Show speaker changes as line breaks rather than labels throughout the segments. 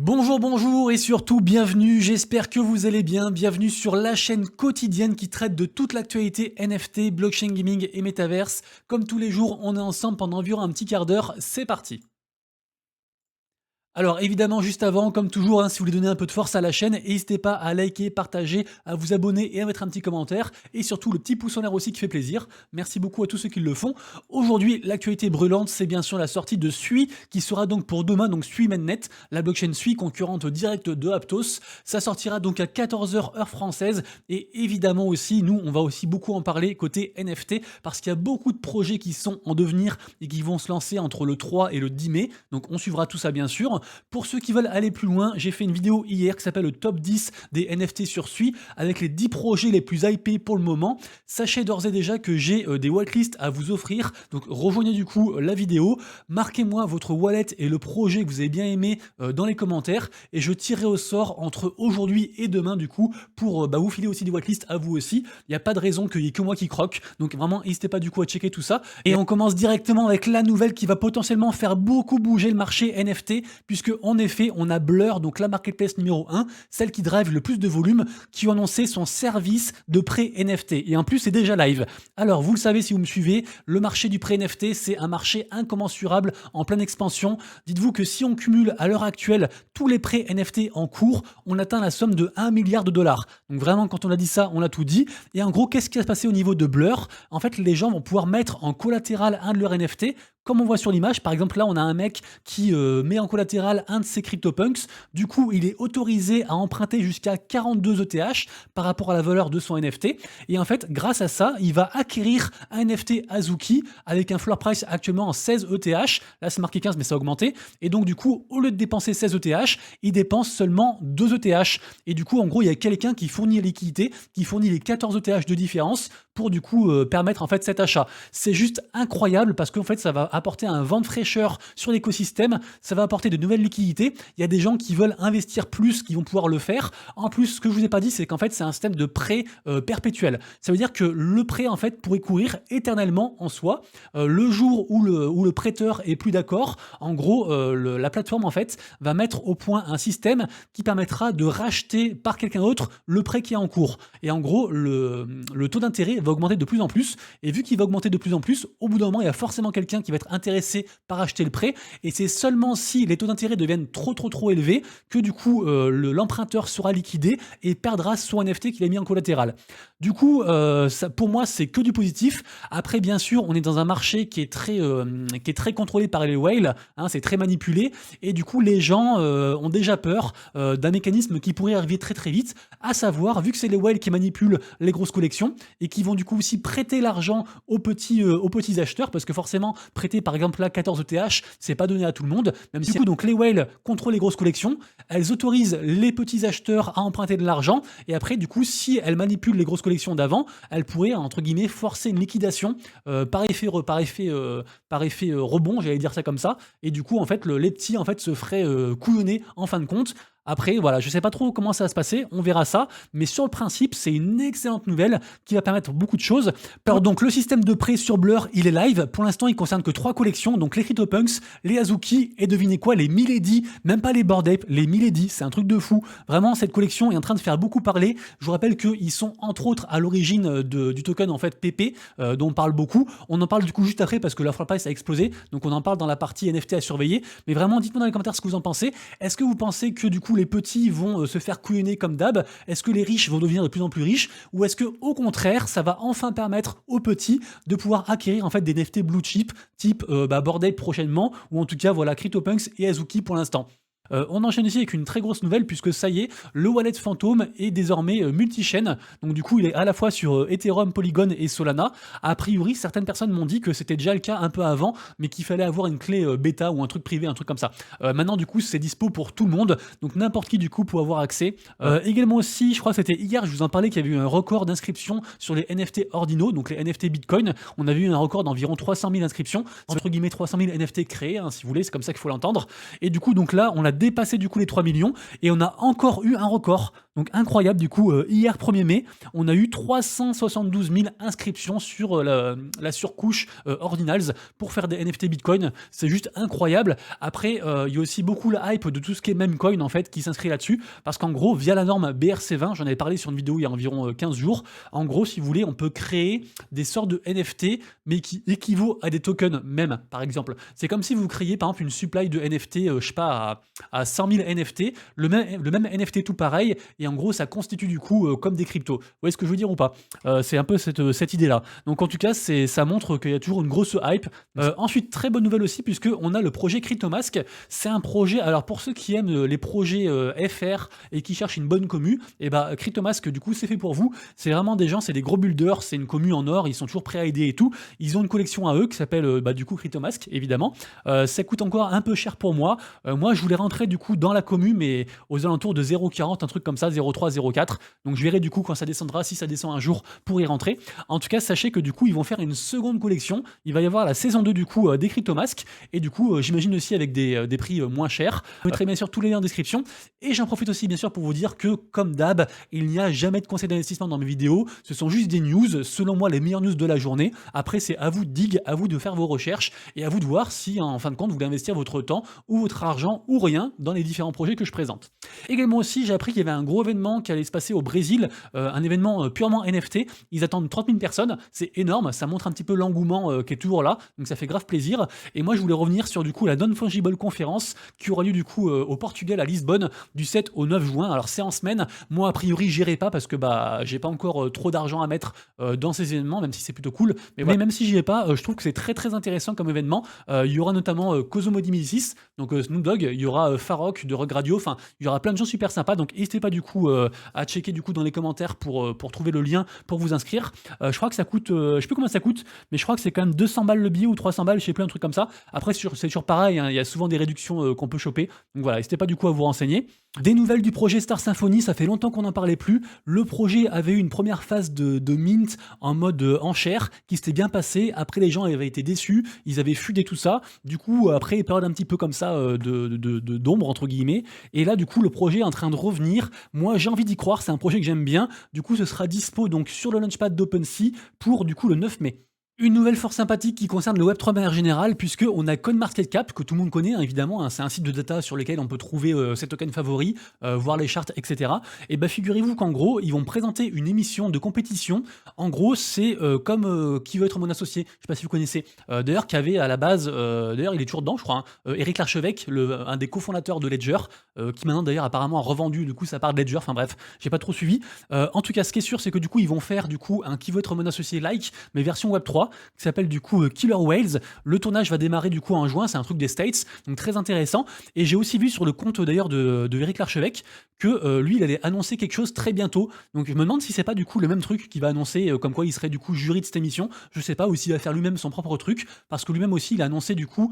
Bonjour, bonjour et surtout bienvenue, j'espère que vous allez bien, bienvenue sur la chaîne quotidienne qui traite de toute l'actualité NFT, blockchain gaming et métaverse. Comme tous les jours, on est ensemble pendant environ un petit quart d'heure, c'est parti. Alors évidemment, juste avant, comme toujours, si vous voulez donner un peu de force à la chaîne, n'hésitez pas à liker, partager, à vous abonner et à mettre un petit commentaire. Et surtout le petit pouce en l'air aussi qui fait plaisir. Merci beaucoup à tous ceux qui le font. Aujourd'hui, l'actualité brûlante, c'est bien sûr la sortie de Sui, qui sera donc pour demain, donc Sui Mainnet, la blockchain Sui concurrente directe de Aptos. Ça sortira donc à 14 h heure française. Et évidemment aussi, nous, on va aussi beaucoup en parler côté NFT, parce qu'il y a beaucoup de projets qui sont en devenir et qui vont se lancer entre le 3 et le 10 mai. Donc on suivra tout ça bien sûr. Pour ceux qui veulent aller plus loin, j'ai fait une vidéo hier qui s'appelle le top 10 des NFT sur Sui avec les 10 projets les plus hypés pour le moment. Sachez d'ores et déjà que j'ai des whitelists à vous offrir, donc rejoignez du coup la vidéo, marquez-moi votre wallet et le projet que vous avez bien aimé dans les commentaires et je tirerai au sort entre aujourd'hui et demain du coup pour vous filer aussi des whitelists à vous aussi. Il n'y a pas de raison qu'il n'y ait que moi qui croque, donc vraiment n'hésitez pas du coup à checker tout ça. Et on commence directement avec la nouvelle qui va potentiellement faire beaucoup bouger le marché NFT puisque en effet on a Blur, donc la marketplace numéro 1, celle qui drive le plus de volume, qui a annoncé son service de prêt NFT et en plus c'est déjà live. Alors vous le savez si vous me suivez, le marché du prêt NFT c'est un marché incommensurable en pleine expansion. Dites-vous que si on cumule à l'heure actuelle tous les prêts NFT en cours, on atteint la somme de 1 milliard de dollars. Donc vraiment quand on a dit ça, on a tout dit. Et en gros, qu'est-ce qui va se passer au niveau de Blur? En fait, les gens vont pouvoir mettre en collatéral un de leurs NFT. Comme on voit sur l'image, par exemple là on a un mec qui met en collatéral un de ses CryptoPunks, du coup il est autorisé à emprunter jusqu'à 42 ETH par rapport à la valeur de son NFT, et en fait grâce à ça il va acquérir un NFT Azuki avec un floor price actuellement en 16 ETH, là c'est marqué 15 mais ça a augmenté, et donc du coup au lieu de dépenser 16 ETH, il dépense seulement 2 ETH, et du coup en gros il y a quelqu'un qui fournit la liquidité, qui fournit les 14 ETH de différence pour du coup permettre en fait cet achat. C'est juste incroyable parce qu'en fait ça va apporter un vent de fraîcheur sur l'écosystème, ça va apporter de nouvelles liquidités. Il y a des gens qui veulent investir plus qui vont pouvoir le faire. En plus, ce que je vous ai pas dit, c'est qu'en fait c'est un système de prêt perpétuel. Ça veut dire que le prêt en fait pourrait courir éternellement en soi. Le jour où le prêteur est plus d'accord, en gros la plateforme en fait va mettre au point un système qui permettra de racheter par quelqu'un d'autre le prêt qui est en cours. Et en gros le taux d'intérêt va augmenter de plus en plus, et vu qu'il va augmenter de plus en plus, au bout d'un moment il y a forcément quelqu'un qui va être intéressé par acheter le prêt, et c'est seulement si les taux d'intérêt deviennent trop élevés que du coup l'emprunteur sera liquidé et perdra son NFT qu'il a mis en collatéral. Du coup ça, pour moi c'est que du positif. Après bien sûr on est dans un marché qui est très contrôlé par les whales, c'est très manipulé, et du coup les gens ont déjà peur d'un mécanisme qui pourrait arriver très vite, à savoir vu que c'est les whales qui manipulent les grosses collections et qui vont du coup aussi prêter l'argent aux petits acheteurs, parce que forcément prêter par exemple là 14 ETH c'est pas donné à tout le monde, même si du coup donc les whales contrôlent les grosses collections, elles autorisent les petits acheteurs à emprunter de l'argent, et après du coup si elles manipulent les grosses collections d'avant, elles pourraient entre guillemets forcer une liquidation par effet rebond, j'allais dire ça comme ça, et du coup en fait les petits en fait se feraient couillonner en fin de compte. Après, voilà, je sais pas trop comment ça va se passer, on verra ça, mais sur le principe, c'est une excellente nouvelle qui va permettre beaucoup de choses. Alors donc, le système de prêt sur Blur, il est live. Pour l'instant, il concerne que 3 collections, donc les CryptoPunks, les Azuki, et devinez quoi, les Milady, même pas les Bored Ape, les Milady, c'est un truc de fou. Vraiment, cette collection est en train de faire beaucoup parler. Je vous rappelle qu'ils sont entre autres à l'origine du token en fait PP, dont on parle beaucoup. On en parle du coup juste après parce que la floor price a explosé, donc on en parle dans la partie NFT à surveiller. Mais vraiment, dites-moi dans les commentaires ce que vous en pensez. Est-ce que vous pensez que du coup les petits vont se faire couillonner comme d'hab? Est-ce que les riches vont devenir de plus en plus riches? Ou est-ce que au contraire, ça va enfin permettre aux petits de pouvoir acquérir en fait des NFT blue chip, type Bored Ape prochainement, ou en tout cas voilà CryptoPunks et Azuki pour l'instant? On enchaîne ici avec une très grosse nouvelle puisque ça y est, le wallet fantôme est désormais multi-chaîne. Donc du coup, il est à la fois sur Ethereum, Polygon et Solana. A priori, certaines personnes m'ont dit que c'était déjà le cas un peu avant, mais qu'il fallait avoir une clé bêta ou un truc privé, un truc comme ça. Maintenant, du coup, c'est dispo pour tout le monde, donc n'importe qui du coup peut avoir accès. Également aussi, je crois que c'était hier, je vous en parlais qu'il y avait eu un record d'inscription sur les NFT Ordinaux, donc les NFT Bitcoin. On avait eu un record d'environ 300 000 inscriptions, entre guillemets 300 000 NFT créés, si vous voulez, c'est comme ça qu'il faut l'entendre. Et du coup, donc là, on a dépassé du coup les 3 millions et on a encore eu un record. Donc incroyable du coup, hier 1er mai, on a eu 372 000 inscriptions sur, la surcouche, Ordinals pour faire des NFT Bitcoin. C'est juste incroyable. Après, il y a aussi beaucoup la hype de tout ce qui est memecoin en fait qui s'inscrit là-dessus parce qu'en gros, via la norme BRC20, j'en avais parlé sur une vidéo il y a environ, 15 jours. En gros, si vous voulez, on peut créer des sortes de NFT, mais qui équivaut à des tokens même, par exemple. C'est comme si vous créiez par exemple une supply de NFT, je sais pas, à 100 000 NFT, le même NFT tout pareil, et en gros, ça constitue du coup comme des cryptos. Vous voyez ce que je veux dire ou pas? C'est un peu cette idée-là. Donc en tout cas, ça montre qu'il y a toujours une grosse hype. Ensuite, très bonne nouvelle aussi, puisqu'on a le projet CryptoMask. C'est un projet, alors pour ceux qui aiment les projets FR et qui cherchent une bonne commu, et bah CryptoMask, du coup, c'est fait pour vous. C'est vraiment des gens, c'est des gros builders, c'est une commu en or, ils sont toujours prêts à aider et tout. Ils ont une collection à eux qui s'appelle du coup CryptoMask, évidemment. Ça coûte encore un peu cher pour moi. Moi, je voulais rentrer du coup dans la commu, mais aux alentours de 0,40, un truc comme ça, 0,3, 0,4. Donc je verrai du coup quand ça descendra, si ça descend un jour, pour y rentrer. En tout cas, sachez que du coup, ils vont faire une seconde collection. Il va y avoir la saison 2 du coup des CryptoMask. Et du coup, j'imagine aussi avec des prix moins chers. Je mettrai bien sûr tous les liens en description. Et j'en profite aussi bien sûr pour vous dire que, comme d'hab, il n'y a jamais de conseils d'investissement dans mes vidéos. Ce sont juste des news, selon moi les meilleures news de la journée. Après, c'est à vous de dig, à vous de faire vos recherches et à vous de voir si en fin de compte vous voulez investir votre temps ou votre argent ou rien dans les différents projets que je présente. Également aussi, j'ai appris qu'il y avait un gros événement qui allait se passer au Brésil, un événement purement NFT. Ils attendent 30 000 personnes, c'est énorme, ça montre un petit peu l'engouement qui est toujours là, donc ça fait grave plaisir. Et moi, je voulais revenir sur du coup la Non-Fungible Conférence qui aura lieu du coup au Portugal à Lisbonne du 7 au 9 juin. Alors c'est en semaine, moi a priori j'irai pas parce que bah j'ai pas encore trop d'argent à mettre dans ces événements, même si c'est plutôt cool. Mais voilà, même si j'y vais pas, je trouve que c'est très très intéressant comme événement. Il y aura notamment Cosmo 1006, donc Snoop Dogg, il y aura Farok de Rock Radio, enfin il y aura plein de gens super sympas, donc n'hésitez pas du coup à checker du coup dans les commentaires pour trouver le lien pour vous inscrire. Je crois que ça coûte, je sais plus combien ça coûte, mais je crois que c'est quand même 200 balles le billet ou 300 balles, je sais plus, un truc comme ça. Après c'est toujours pareil, hein, il y a souvent des réductions qu'on peut choper, donc voilà, n'hésitez pas du coup à vous renseigner. Des nouvelles du projet Star Symphony, ça fait longtemps qu'on n'en parlait plus. Le projet avait eu une première phase de mint en mode enchère qui s'était bien passé. Après, les gens avaient été déçus, ils avaient fudé tout ça. Du coup, après, période un petit peu comme ça d'ombre, entre guillemets. Et là, du coup, le projet est en train de revenir. Moi, j'ai envie d'y croire, c'est un projet que j'aime bien. Du coup, ce sera dispo donc sur le Launchpad d'OpenSea pour du coup le 9 mai. Une nouvelle fort sympathique qui concerne le Web3 de manière générale, puisqu'on a CoinMarketCap, que tout le monde connaît, hein, évidemment, hein, c'est un site de data sur lequel on peut trouver ses tokens favoris, voir les charts, etc. Et bah figurez-vous qu'en gros, ils vont présenter une émission de compétition. En gros, c'est comme Qui veut être mon associé, je sais pas si vous connaissez. D'ailleurs, qui avait à la base, d'ailleurs il est toujours dedans, je crois, hein, Eric Larchevêque, un des cofondateurs de Ledger, qui maintenant d'ailleurs apparemment a revendu du coup sa part de Ledger, enfin bref, j'ai pas trop suivi. En tout cas, ce qui est sûr, c'est que du coup, ils vont faire du coup un Qui veut être mon associé like, mais version Web3. Qui s'appelle du coup Killer Whales. Le tournage va démarrer du coup en juin, c'est un truc des States, donc très intéressant. Et j'ai aussi vu sur le compte d'ailleurs de Eric Larchevêque que lui, il allait annoncer quelque chose très bientôt. Donc je me demande si c'est pas du coup le même truc qu'il va annoncer, comme quoi il serait du coup jury de cette émission. Je sais pas, ou s'il va faire lui-même son propre truc, parce que lui-même aussi, il a annoncé du coup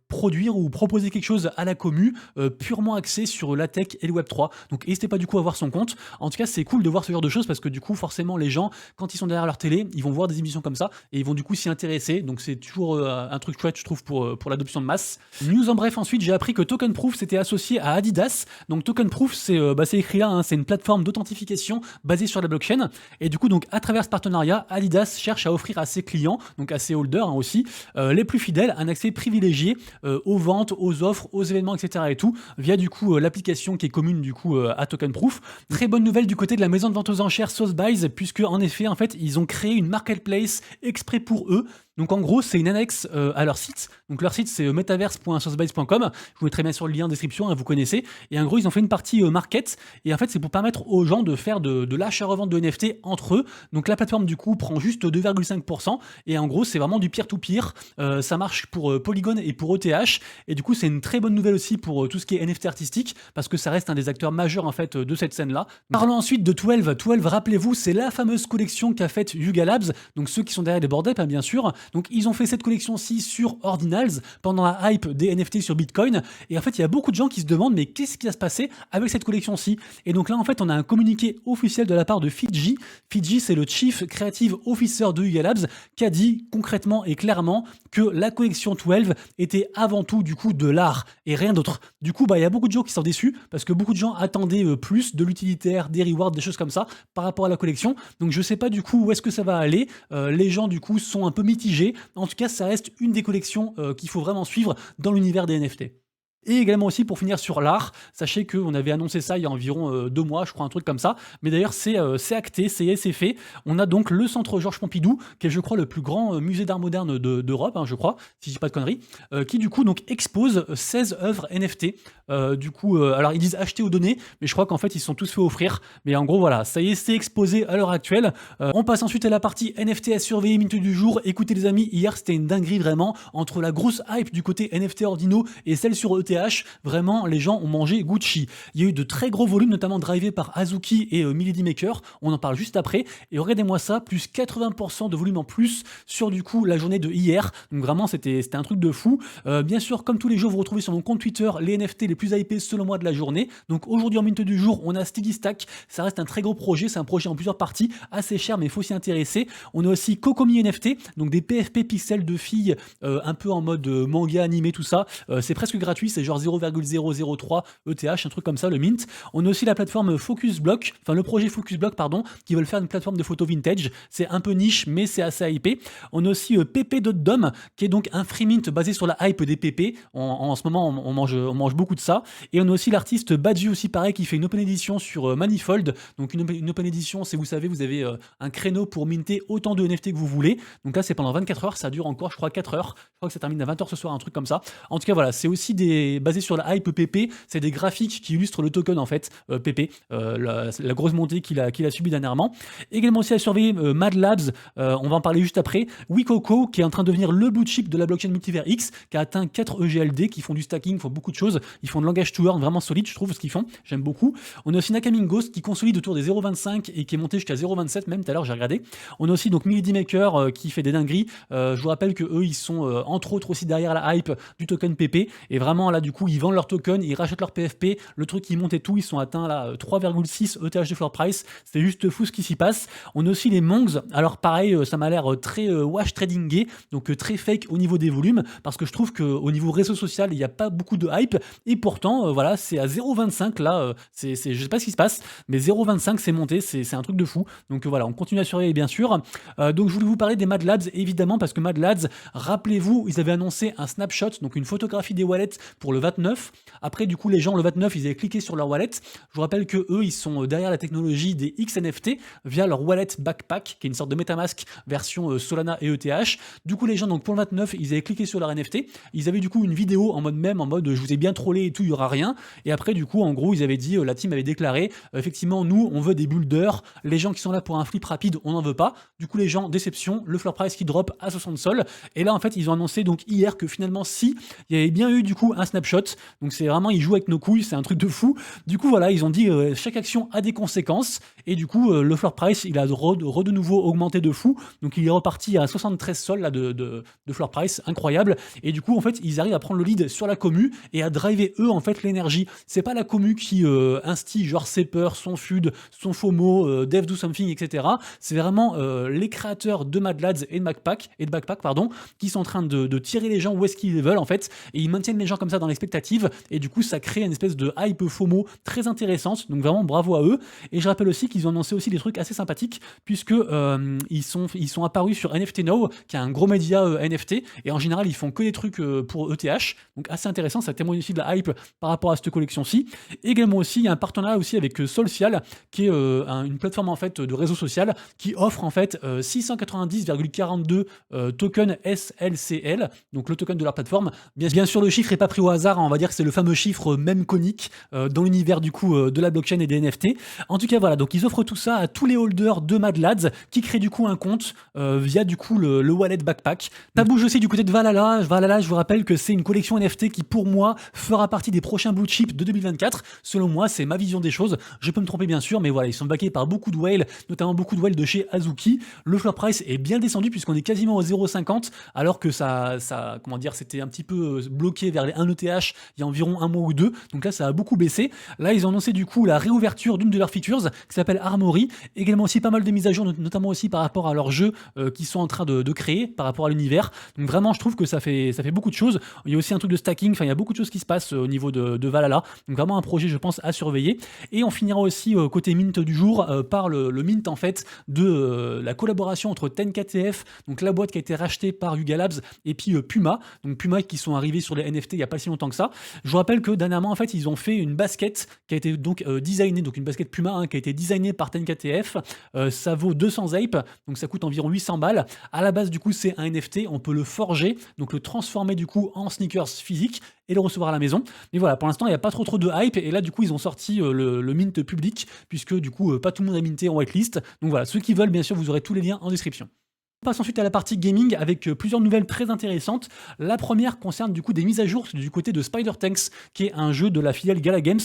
produire ou proposer quelque chose à la commu purement axé sur la tech et le Web3. Donc n'hésitez pas du coup à voir son compte. En tout cas, c'est cool de voir ce genre de choses parce que du coup, forcément, les gens, quand ils sont derrière leur télé, ils vont voir des émissions comme ça et ils vont du coup s'y intéresser. Donc c'est toujours un truc chouette, je trouve, pour l'adoption de masse. News en bref, ensuite, j'ai appris que Token Proof s'était associé à Adidas. Donc Token Proof, c'est écrit là, hein, c'est une plateforme d'authentification basée sur la blockchain. Et du coup, donc à travers ce partenariat, Adidas cherche à offrir à ses clients, donc à ses holders hein, aussi, les plus fidèles, un accès privilégié aux ventes, aux offres, aux événements, etc. et tout, via du coup l'application qui est commune du coup à Token Proof. Très bonne nouvelle du côté de la maison de vente aux enchères Sotheby's, puisque en effet, en fait, ils ont créé une marketplace exprès pour eux. Donc en gros, c'est une annexe à leur site. Donc leur site, c'est metaverse.sotheby's.com. Je vous mettrai bien sur le lien en description, hein, vous connaissez. Et en gros, ils ont fait une partie market. Et en fait, c'est pour permettre aux gens de faire de l'achat-revente de NFT entre eux. Donc la plateforme, du coup, prend juste 2,5%. Et en gros, c'est vraiment du peer-to-peer. Ça marche pour Polygon et pour ETH. Et du coup, c'est une très bonne nouvelle aussi pour tout ce qui est NFT artistique, parce que ça reste un des acteurs majeurs en fait de cette scène-là. Parlons ensuite de 12. 12, rappelez-vous, c'est la fameuse collection qu'a faite Yuga Labs. Donc ceux qui sont derrière les board ape, hein, bien sûr. Donc ils ont fait cette collection-ci sur Ordinals pendant la hype des NFT sur Bitcoin. Et en fait, il y a beaucoup de gens qui se demandent mais qu'est-ce qui va se passer avec cette collection-ci? Et donc là, en fait, on a un communiqué officiel de la part de Fidji. Fidji, c'est le Chief Creative Officer de Yuga Labs qui a dit concrètement et clairement que la collection 12 était avant tout du coup de l'art et rien d'autre. Du coup, il y a beaucoup de gens qui sont déçus parce que beaucoup de gens attendaient plus de l'utilitaire, des rewards, des choses comme ça par rapport à la collection. Donc je sais pas du coup où est-ce que ça va aller. Les gens du coup sont un peu mitigés. En tout cas, ça reste une des collections qu'il faut vraiment suivre dans l'univers des NFT. Et également aussi pour finir sur l'art, sachez qu'on avait annoncé ça il y a environ 2 mois, je crois, un truc comme ça. Mais d'ailleurs, c'est acté, c'est fait. On a donc le centre Georges Pompidou, qui est, je crois, le plus grand musée d'art moderne d'Europe, je crois, si je dis pas de conneries, qui du coup donc expose 16 œuvres NFT. Alors ils disent acheter ou donner, mais je crois qu'en fait ils se sont tous fait offrir. Mais en gros, voilà, ça y est, c'est exposé à l'heure actuelle. On passe ensuite à la partie NFT à surveiller, minute du jour. Écoutez les amis, hier c'était une dinguerie vraiment, entre la grosse hype du côté NFT Ordino et celle sur ETH. Vraiment, les gens ont mangé Gucci. Il y a eu de très gros volumes, notamment drivés par Azuki et Milady Maker. On en parle juste après. Et regardez-moi ça, plus 80% de volume en plus sur du coup la journée de hier. Donc vraiment, c'était un truc de fou. Bien sûr, comme tous les jours, vous retrouvez sur mon compte Twitter les NFT les plus hypés selon moi de la journée. Donc aujourd'hui, en minute du jour, on a Steady Stack. Ça reste un très gros projet. C'est un projet en plusieurs parties, assez cher, mais il faut s'y intéresser. On a aussi Kokomi NFT, donc des PFP pixels de filles, un peu en mode manga animé, tout ça. C'est presque gratuit, c'est genre 0,003 ETH, un truc comme ça, le mint. On a aussi la plateforme Focusblock, enfin le projet Focusblock, pardon, qui veulent faire une plateforme de photo vintage. C'est un peu niche, mais c'est assez hypé. On a aussi PP.dom, qui est donc un free mint basé sur la hype des PP. En ce moment, on mange beaucoup de ça. Et on a aussi l'artiste Badju, aussi pareil, qui fait une open edition sur Manifold. Donc une open edition, c'est, vous savez, vous avez un créneau pour minter autant de NFT que vous voulez. Donc là, c'est pendant 24 heures, ça dure encore, je crois, 4 heures. Je crois que ça termine à 20 heures ce soir, un truc comme ça. En tout cas, voilà, c'est aussi basé sur la hype PP, c'est des graphiques qui illustrent le token en fait, PP, la grosse montée qu'il a subi dernièrement. Également aussi à surveiller Mad Labs, on va en parler juste après. Wikoko, qui est en train de devenir le blue chip de la blockchain Multivers X, qui a atteint 4 EGLD, qui font du stacking, font beaucoup de choses, ils font de langage to earn vraiment solide, je trouve ce qu'ils font, j'aime beaucoup. On a aussi Nakamin Ghost qui consolide autour des 0,25 et qui est monté jusqu'à 0,27 même, tout à l'heure j'ai regardé. On a aussi donc Milady Maker qui fait des dingueries. Je vous rappelle que eux ils sont entre autres aussi derrière la hype du token PP, et vraiment là du coup ils vendent leur token, ils rachètent leur PFP, le truc qui monte et tout, ils sont atteints là 3,6 ETH de floor price, c'est juste fou ce qui s'y passe. On a aussi les Mongs, alors pareil, ça m'a l'air très wash tradingé, donc très fake au niveau des volumes, parce que je trouve qu'au niveau réseau social, il n'y a pas beaucoup de hype, et pourtant, voilà, c'est à 0,25 là, je sais pas ce qui se passe, mais 0,25 c'est monté, c'est un truc de fou. Donc voilà, on continue à surveiller bien sûr. Donc je voulais vous parler des Mad Labs, évidemment, parce que Mad Labs, rappelez-vous, ils avaient annoncé un snapshot, donc une photographie des wallets pour le 29. Après, du coup, les gens, le 29, ils avaient cliqué sur leur wallet. Je vous rappelle que eux, ils sont derrière la technologie des XNFT via leur wallet Backpack, qui est une sorte de MetaMask version Solana et ETH. Du coup, les gens, donc pour le 29, ils avaient cliqué sur leur NFT. Ils avaient du coup une vidéo en mode je vous ai bien trollé et tout, il y aura rien. Et après, du coup, en gros, ils avaient dit, la team avait déclaré, effectivement, nous, on veut des builders. Les gens qui sont là pour un flip rapide, on n'en veut pas. Du coup, les gens, déception, le floor price qui drop à 60 sols. Et là, en fait, ils ont annoncé donc hier que finalement, si, il y avait bien eu du coup un snapshot. Donc c'est vraiment, ils jouent avec nos couilles, c'est un truc de fou. Du coup, voilà, ils ont dit chaque action a des conséquences. Et du coup, le floor price, il a de nouveau augmenté de fou. Donc il est reparti à 73 sols là, de floor price, incroyable. Et du coup, en fait, ils arrivent à prendre le lead sur la commu et à driver eux, en fait, l'énergie. C'est pas la commu qui instille genre ses peurs, son FUD, son FOMO, Dev Do Something, etc. C'est vraiment les créateurs de Mad Labs et de Backpack, pardon, qui sont en train de tirer les gens où est-ce qu'ils veulent, en fait. Et ils maintiennent les gens comme ça dans l'expectative. Et du coup, ça crée une espèce de hype FOMO très intéressante. Donc vraiment, bravo à eux. Et je rappelle aussi qu'ils ont annoncé aussi des trucs assez sympathiques, puisque ils sont apparus sur NFT Now, qui est un gros média NFT. Et en général, ils font que des trucs pour ETH. Donc assez intéressant, ça témoigne aussi de la hype par rapport à cette collection-ci. Également aussi, il y a un partenariat aussi avec Social, qui est une plateforme en fait de réseau social qui offre en fait 690,42 tokens SLCL, donc le token de leur plateforme. Bien sûr, le chiffre n'est pas pris au hasard, on va dire que c'est le fameux chiffre même conique dans l'univers du coup de la blockchain et des NFT. En tout cas voilà, donc ils offrent tout ça à tous les holders de Mad Lads qui créent du coup un compte via du coup le wallet Backpack. Ça bouge aussi du côté de Valhalla. Valhalla, je vous rappelle que c'est une collection NFT qui pour moi fera partie des prochains blue chips de 2024. Selon moi, c'est ma vision des choses. Je peux me tromper bien sûr, mais voilà, ils sont backés par beaucoup de whales, notamment beaucoup de whales de chez Azuki. Le floor price est bien descendu puisqu'on est quasiment au 0,50 alors que ça comment dire, c'était un petit peu bloqué vers les 1 ETH il y a environ un mois ou deux. Donc là, ça a beaucoup baissé. Là, ils ont annoncé du coup la réouverture d'une de leurs features qui s'appelle Armory. Également aussi pas mal de mises à jour, notamment aussi par rapport à leurs jeux qu'ils sont en train de créer par rapport à l'univers. Donc vraiment, je trouve que ça fait beaucoup de choses. Il y a aussi un truc de stacking. Enfin, il y a beaucoup de choses qui se passent au niveau de Valhalla. Donc vraiment un projet, je pense, à surveiller. Et on finira aussi côté mint du jour par le mint en fait de la collaboration entre 10KTF, donc la boîte qui a été rachetée par Yuga Labs, et puis Puma. Donc Puma qui sont arrivés sur les NFT il n'y a pas si longtemps que ça. Je vous rappelle que dernièrement en fait ils ont fait une basket qui a été donc designée, donc une basket Puma qui a été designée par 10KTF. Ça vaut 200 ape, donc ça coûte environ 800 balles. À la base du coup c'est un NFT, on peut le forger, donc le transformer du coup en sneakers physique et le recevoir à la maison. Mais voilà, pour l'instant il n'y a pas trop de hype et là du coup ils ont sorti le mint public puisque du coup pas tout le monde est minté en whitelist. Donc voilà, ceux qui veulent bien sûr vous aurez tous les liens en description. On passe ensuite à la partie gaming avec plusieurs nouvelles très intéressantes. La première concerne du coup des mises à jour du côté de Spider Tanks, qui est un jeu de la filiale Gala Games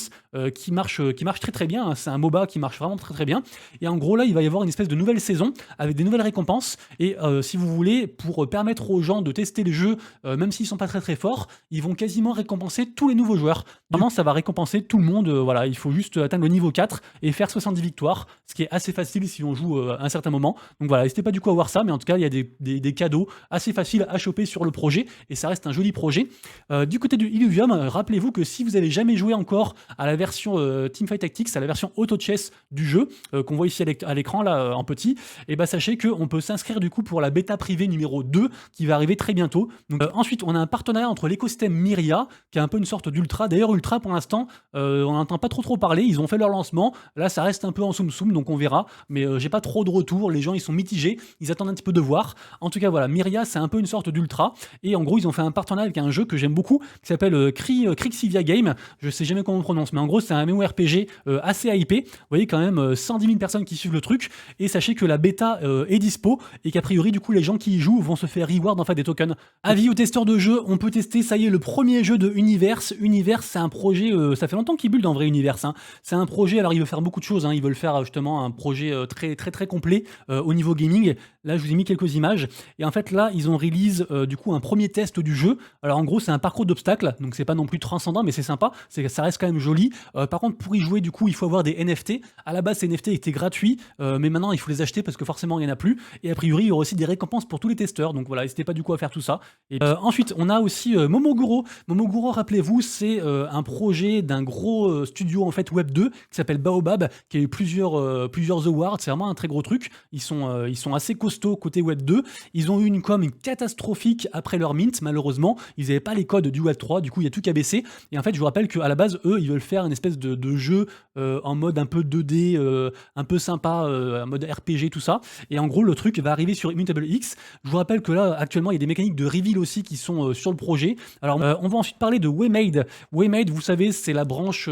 qui marche très très bien. C'est un MOBA qui marche vraiment très très bien. Et en gros là, il va y avoir une espèce de nouvelle saison avec des nouvelles récompenses. Et si vous voulez, pour permettre aux gens de tester le jeu, même s'ils sont pas très très forts, ils vont quasiment récompenser tous les nouveaux joueurs. Vraiment, ça va récompenser tout le monde. Voilà, il faut juste atteindre le niveau 4 et faire 70 victoires, ce qui est assez facile si on joue à un certain moment. Donc voilà, n'hésitez pas du coup à voir ça, mais en tout cas, il y a des cadeaux assez faciles à choper sur le projet et ça reste un joli projet. Du côté du Illuvium, rappelez-vous que si vous avez jamais joué encore à la version Teamfight Tactics, à la version Auto Chess du jeu, qu'on voit ici à l'écran là en petit, et bah sachez qu'on peut s'inscrire du coup pour la bêta privée numéro 2 qui va arriver très bientôt. Donc, ensuite, on a un partenariat entre l'écosystème Myria, qui est un peu une sorte d'Ultra. D'ailleurs, Ultra pour l'instant, on n'entend pas trop parler. Ils ont fait leur lancement. Là, ça reste un peu en soum-soum, donc on verra. Mais j'ai pas trop de retours. Les gens, ils sont mitigés. Ils attendent un petit peu de voir. En tout cas, voilà, Myria, c'est un peu une sorte d'Ultra. Et en gros, ils ont fait un partenariat avec un jeu que j'aime beaucoup, qui s'appelle Crixivia Game. Je sais jamais comment on prononce, mais en gros, c'est un MMORPG assez hypé. Vous voyez quand même 110 000 personnes qui suivent le truc. Et sachez que la bêta est dispo et qu'a priori, du coup, les gens qui y jouent vont se faire reward en fait des tokens. Avis aux testeurs de jeu, on peut tester, ça y est, le premier jeu de Universe. Universe, c'est un projet, ça fait longtemps qu'il build en vrai Universe. Hein. C'est un projet, alors il veut faire beaucoup de choses. Hein. Ils veulent faire justement un projet très complet au niveau gaming. Là, je vous ai mis quelques images. Et en fait, là, ils ont release du coup un premier test du jeu. Alors en gros, c'est un parcours d'obstacles, donc c'est pas non plus transcendant, mais c'est sympa. Ça reste quand même joli. Par contre, pour y jouer, du coup, il faut avoir des NFT. À la base, ces NFT étaient gratuits, mais maintenant, il faut les acheter parce que forcément, il n'y en a plus. Et a priori, il y aura aussi des récompenses pour tous les testeurs. Donc voilà, n'hésitez pas du coup à faire tout ça. Et ensuite, on a aussi Momoguro. Momoguro, rappelez-vous, c'est un projet d'un gros studio en fait Web 2 qui s'appelle Baobab, qui a eu plusieurs awards. C'est vraiment un très gros truc. Ils sont assez costauds côté Web 2. Ils ont eu une com catastrophique après leur mint, malheureusement. Ils n'avaient pas les codes du Web 3, du coup, il y a tout qu'à baisser. Et en fait, je vous rappelle qu'à la base, eux, ils veulent faire une espèce de jeu en mode un peu 2D, un peu sympa, en mode RPG, tout ça. Et en gros, le truc va arriver sur Immutable X. Je vous rappelle que là, actuellement, il y a des mécaniques de reveal aussi qui sont sur le projet. Alors, on va ensuite parler de Waymade. Waymade, vous savez, c'est la branche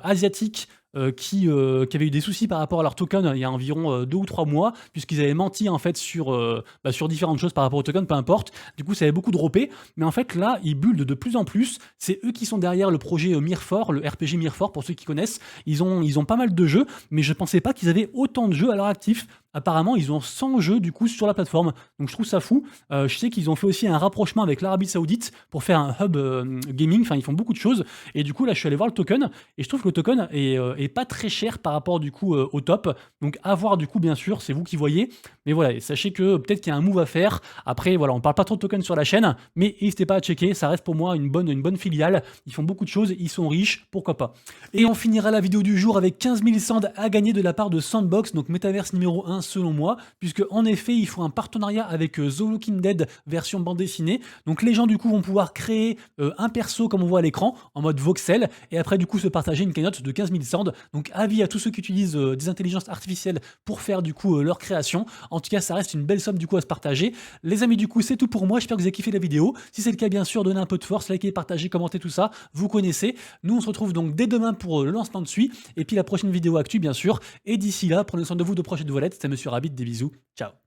asiatique qui avait eu des soucis par rapport à leur token il y a environ 2 ou 3 mois, puisqu'ils avaient menti en fait sur différentes choses par rapport au token, peu importe. Du coup, ça avait beaucoup droppé. Mais en fait, là, ils buildent de plus en plus. C'est eux qui sont derrière le projet Mirfor, le RPG Mirfor, pour ceux qui connaissent. Ils ont pas mal de jeux, mais je pensais pas qu'ils avaient autant de jeux à leur actif. Apparemment, ils ont 100 jeux du coup sur la plateforme. Donc je trouve ça fou. Je sais qu'ils ont fait aussi un rapprochement avec l'Arabie Saoudite pour faire un hub gaming. Enfin, ils font beaucoup de choses. Et du coup, là, je suis allé voir le token et je trouve que le token est pas très cher par rapport du coup au top. Donc à voir du coup, bien sûr, c'est vous qui voyez. Mais voilà, sachez que peut-être qu'il y a un move à faire. Après, voilà, on parle pas trop de tokens sur la chaîne, mais n'hésitez pas à checker. Ça reste pour moi une bonne filiale. Ils font beaucoup de choses, ils sont riches, pourquoi pas. Et on finira la vidéo du jour avec 15 000 sands à gagner de la part de Sandbox, donc Metaverse numéro 1 selon moi, puisque en effet, ils font un partenariat avec The Walking Dead version bande dessinée. Donc les gens du coup vont pouvoir créer un perso comme on voit à l'écran, en mode voxel, et après du coup se partager une cagnotte de 15 000 sands. Donc avis à tous ceux qui utilisent des intelligences artificielles pour faire du coup leur création. En tout cas, ça reste une belle somme du coup à se partager. Les amis, du coup, c'est tout pour moi. J'espère que vous avez kiffé la vidéo. Si c'est le cas, bien sûr, donnez un peu de force, likez, partagez, commentez tout ça. Vous connaissez. Nous, on se retrouve donc dès demain pour le lancement de Suite, et puis la prochaine vidéo actu, bien sûr. Et d'ici là, prenez soin de vous de prochaines voilettes. C'était Monsieur Rabbit, des bisous. Ciao.